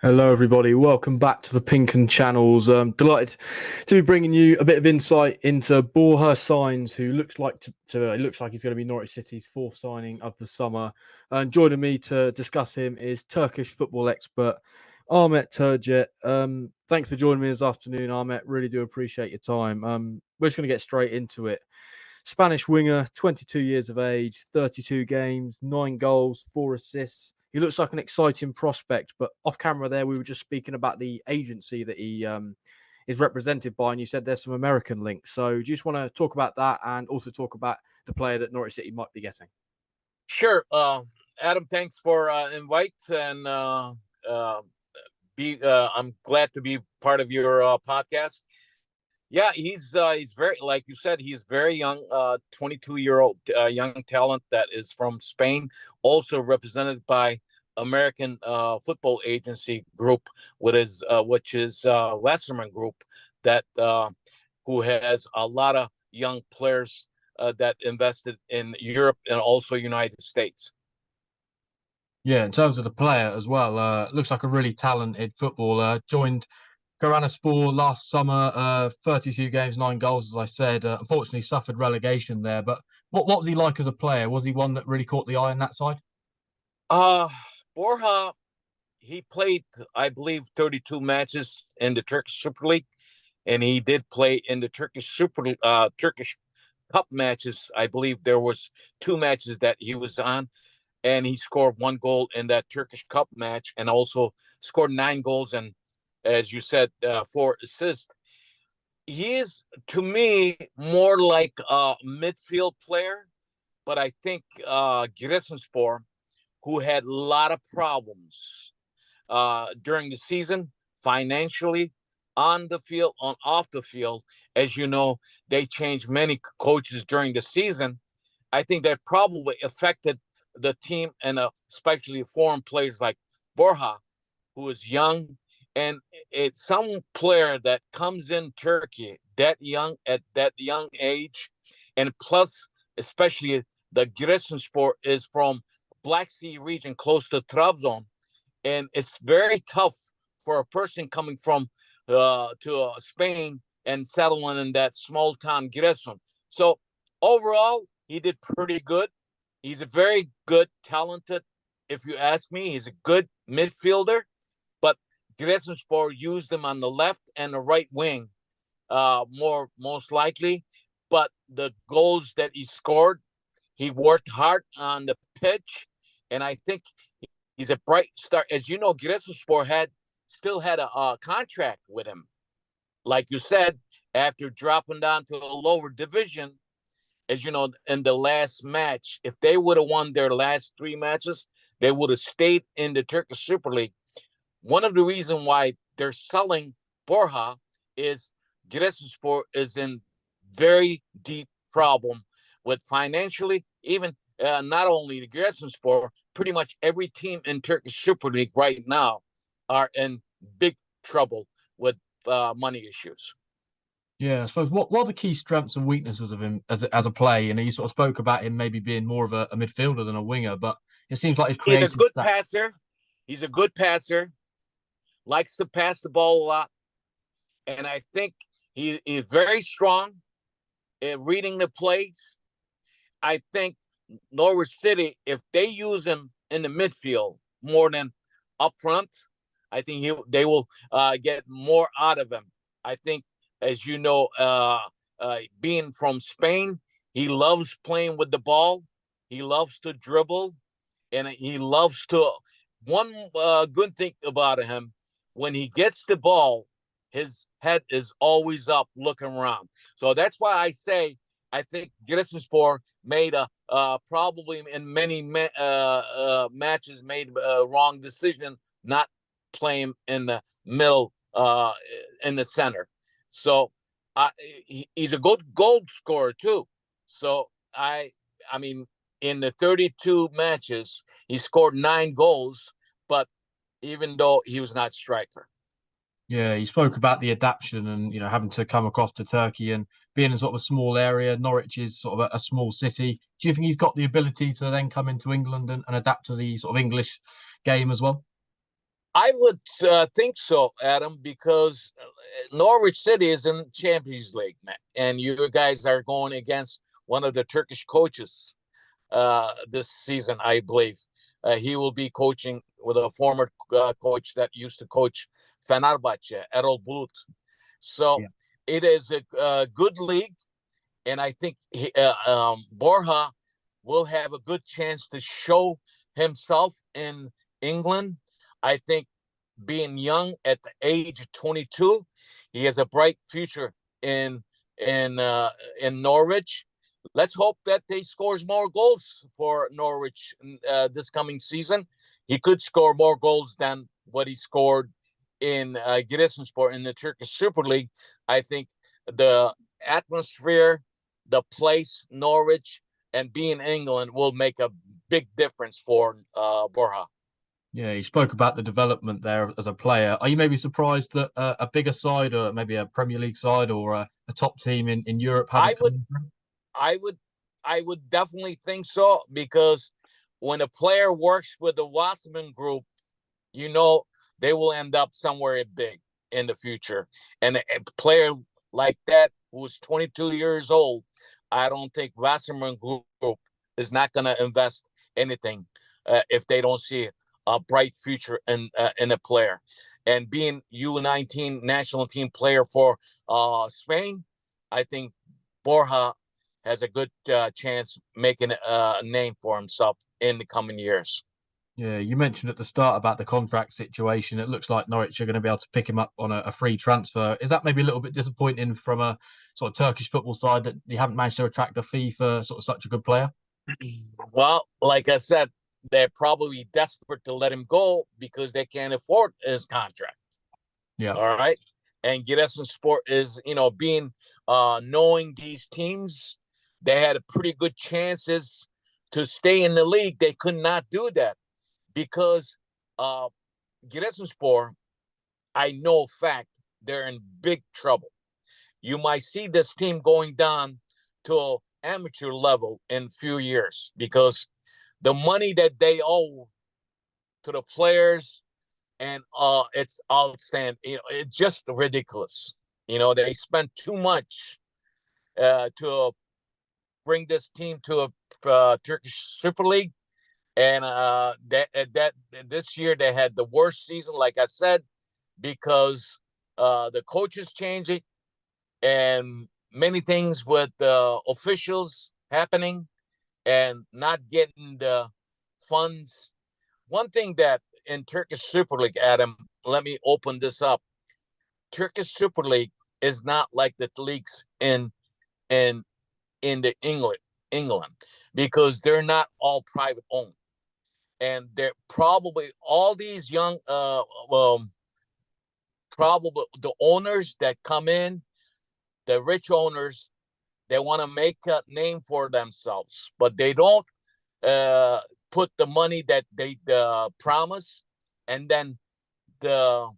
Hello, everybody. Welcome back to the Pink and Channels. Delighted to be bringing you a bit of insight into Borja Sainz, who looks like it looks like he's going to be Norwich City's fourth signing of the summer. And joining me to discuss him is Turkish football expert Ahmet Turgut. Thanks for joining me this afternoon, Ahmet. Really do appreciate your time. We're just going to get straight into it. Spanish winger, 22 years of age, 32 games, 9 goals, 4 assists. He looks like an exciting prospect, but off camera there, we were just speaking about the agency that he is represented by, and you said there's some American links. So do you just want to talk about that and also talk about the player that Norwich City might be getting? Sure. Adam, thanks for invite and I'm glad to be part of your podcast. Yeah, he's very, like you said, he's very young, 22-year-old young talent that is from Spain, also represented by American football agency group, which is Westerman Group, that who has a lot of young players that invested in Europe and also United States. Yeah, in terms of the player as well, looks like a really talented footballer. Joined Girensunspor last summer, 32 games, 9 goals, as I said. Unfortunately, suffered relegation there. But what was he like as a player? Was he one that really caught the eye on that side? Uh, Borja, he played, I believe, 32 matches in the Turkish Super League, and he did play in the Turkish Cup matches. I believe there was 2 matches that he was on, and he scored 1 goal in that Turkish Cup match, and also scored 9 goals and, as you said, 4 assists. He is, to me, more like a midfield player, but I think Giresunspor, who had a lot of problems during the season, financially, on the field, on off the field. As you know, they changed many coaches during the season. I think that probably affected the team, and especially foreign players like Borja, who is young. And it's some player that comes in Turkey that young, at that young age, and plus, especially the Giresunspor is from Black Sea region close to Trabzon, and it's very tough for a person coming from to Spain and settling in that small town Giresun. So overall, he did pretty good. He's a very good, talented. If you ask me, he's a good midfielder. But Giresunspor used him on the left and the right wing, most likely. But the goals that he scored, he worked hard on the pitch, and I think he's a bright star. As you know, Giresunspor still had a contract with him. Like you said, after dropping down to a lower division, as you know, in the last match, if they would have won their last 3 matches, they would have stayed in the Turkish Super League. One of the reasons why they're selling Borja is Giresunspor is in very deep problem with financially, even not only the Giresunspor, pretty much every team in Turkish Super League right now are in big trouble with money issues. Yeah, I suppose what are the key strengths and weaknesses of him as a player? You know, you sort of spoke about him maybe being more of a midfielder than a winger, but it seems like his He's a creative good stats. passer. He's a good passer, likes to pass the ball a lot. And I think he is very strong at reading the plays. I think Norwich City, if they use him in the midfield more than up front, I think they will get more out of him. I think, as you know, being from Spain, he loves playing with the ball. He loves to dribble, and he loves to. One good thing about him, when he gets the ball, his head is always up, looking around. So that's why I say I think Giresunspor made probably in many matches made a wrong decision not playing in the middle, in the center. So he's a good goal scorer too. So I mean, in the 32 matches, he scored 9 goals, but even though he was not striker. Yeah, you spoke about the adaptation and having to come across to Turkey and being in sort of a small area. Norwich is sort of a small city. Do you think he's got the ability to then come into England and adapt to the sort of English game as well? I would think so, Adam, because Norwich City is in Champions League, and you guys are going against one of the Turkish coaches this season, I believe. He will be coaching with a former coach that used to coach Fenerbahce, Erol Bulut. So Yeah. it is a good league, and I think Borja will have a good chance to show himself in England. I think being young at the age of 22, he has a bright future in in Norwich. Let's hope that they scores more goals for Norwich this coming season. He could score more goals than what he scored in Giresunspor in the Turkish Super League. I think the atmosphere, the place, Norwich, and being England will make a big difference for Borja. Yeah, you spoke about the development there as a player. Are you maybe surprised that a bigger side, or maybe a Premier League side, or a top team in Europe I haven't come would, in for him? I would, I would definitely think so, because when a player works with the Wasserman Group, you know they will end up somewhere big in the future. And a player like that who's 22 years old, I don't think Wasserman Group is not going to invest anything if they don't see a bright future in a player. And being U19 national team player for Spain, I think Borja has a good chance making a name for himself in the coming years. Yeah, you mentioned at the start about the contract situation. It looks like Norwich are going to be able to pick him up on a free transfer. Is that maybe a little bit disappointing from a sort of Turkish football side that you haven't managed to attract a fee for sort of such a good player? Well, like I said, they're probably desperate to let him go because they can't afford his contract. Yeah. All right. And Giresunspor is, being knowing these teams, they had a pretty good chances to stay in the league. They could not do that because uh Giresunspor, I know fact, they're in big trouble. You might see this team going down to amateur level in a few years because the money that they owe to the players, and it's outstanding. It's just ridiculous. They spent too much to bring this team to a Turkish Super League, and that this year they had the worst season, like I said, because the coaches changing and many things with officials happening and not getting the funds. One thing that in Turkish Super League, Adam, let me open this up. Turkish Super League is not like the leagues in the England, because they're not all private owned, and they're probably all these young probably the owners that come in, the rich owners, they want to make a name for themselves, but they don't uh, put the money that they promise, and then the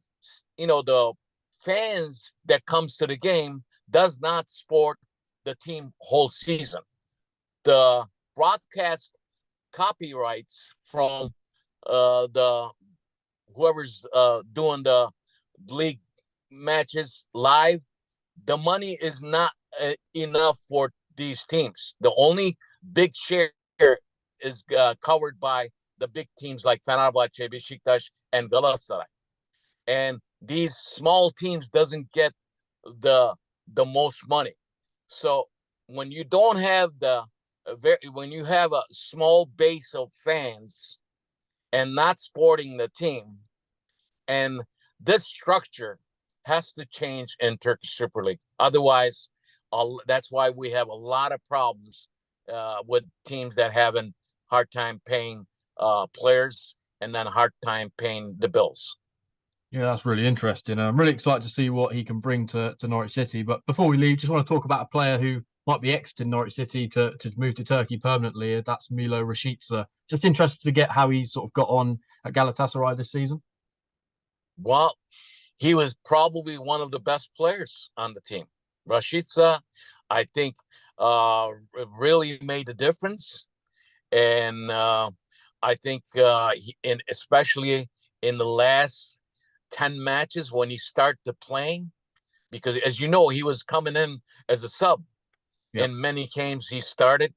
the fans that comes to the game does not support the team whole season. The broadcast copyrights from the whoever's doing the league matches live, the money is not enough for these teams. The only big share is covered by the big teams like Fenerbahce, Beşiktaş, and Galatasaray. And these small teams doesn't get the most money. So when you don't have when you have a small base of fans and not supporting the team, and this structure has to change in Turkish Super League. Otherwise, that's why we have a lot of problems with teams that having hard time paying players and then hard time paying the bills. Yeah, that's really interesting. I'm really excited to see what he can bring to Norwich City. But before we leave, just want to talk about a player who might be exiting Norwich City to move to Turkey permanently. That's Milo Rashica. Just interested to get how he sort of got on at Galatasaray this season. Well, he was probably one of the best players on the team. Rashica, I think, really made a difference, and I think, especially in the last 10 matches when he started playing, because as you know, he was coming in as a sub. Yep. In many games he started,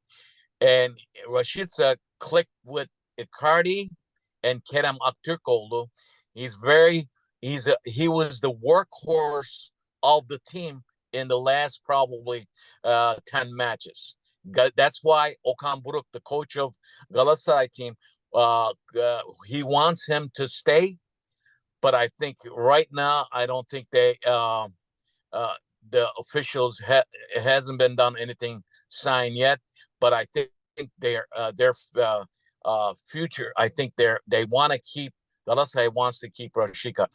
and Rashica clicked with Icardi and Kerem Aktürkoğlu. He was the workhorse of the team in the last probably 10 matches. That's why Okan Buruk, the coach of Galatasaray team, he wants him to stay. But I think right now, I don't think the officials hasn't been done anything signed yet. But I think their future. I think they want to keep. Galatasaray wants to keep Rashica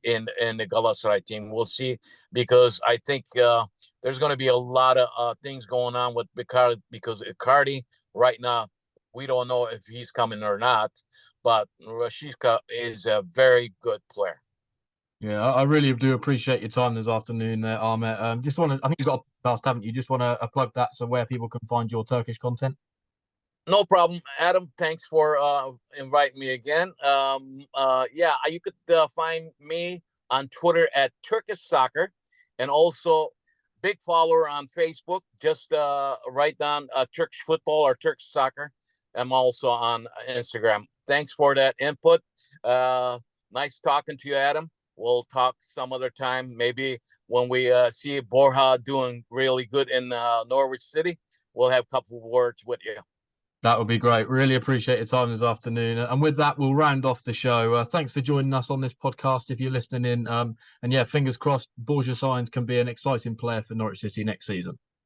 in the Galatasaray team. We'll see, because I think there's going to be a lot of things going on with Icardi, because Icardi right now, we don't know if he's coming or not, but Rashica is a very good player. Yeah, I really do appreciate your time this afternoon there, Ahmet. I think you've got a podcast, haven't you? Just want to plug that, so where people can find your Turkish content. No problem, Adam. Thanks for inviting me again. You could find me on Twitter at Turkish Soccer, and also big follower on Facebook. Just write down Turkish football or Turkish soccer. I'm also on Instagram. Thanks for that input. Nice talking to you, Adam. We'll talk some other time. Maybe when we see Borja doing really good in Norwich City, we'll have a couple of words with you. That would be great. Really appreciate your time this afternoon. And with that, we'll round off the show. Thanks for joining us on this podcast if you're listening in. And yeah, fingers crossed, Borja Sainz can be an exciting player for Norwich City next season.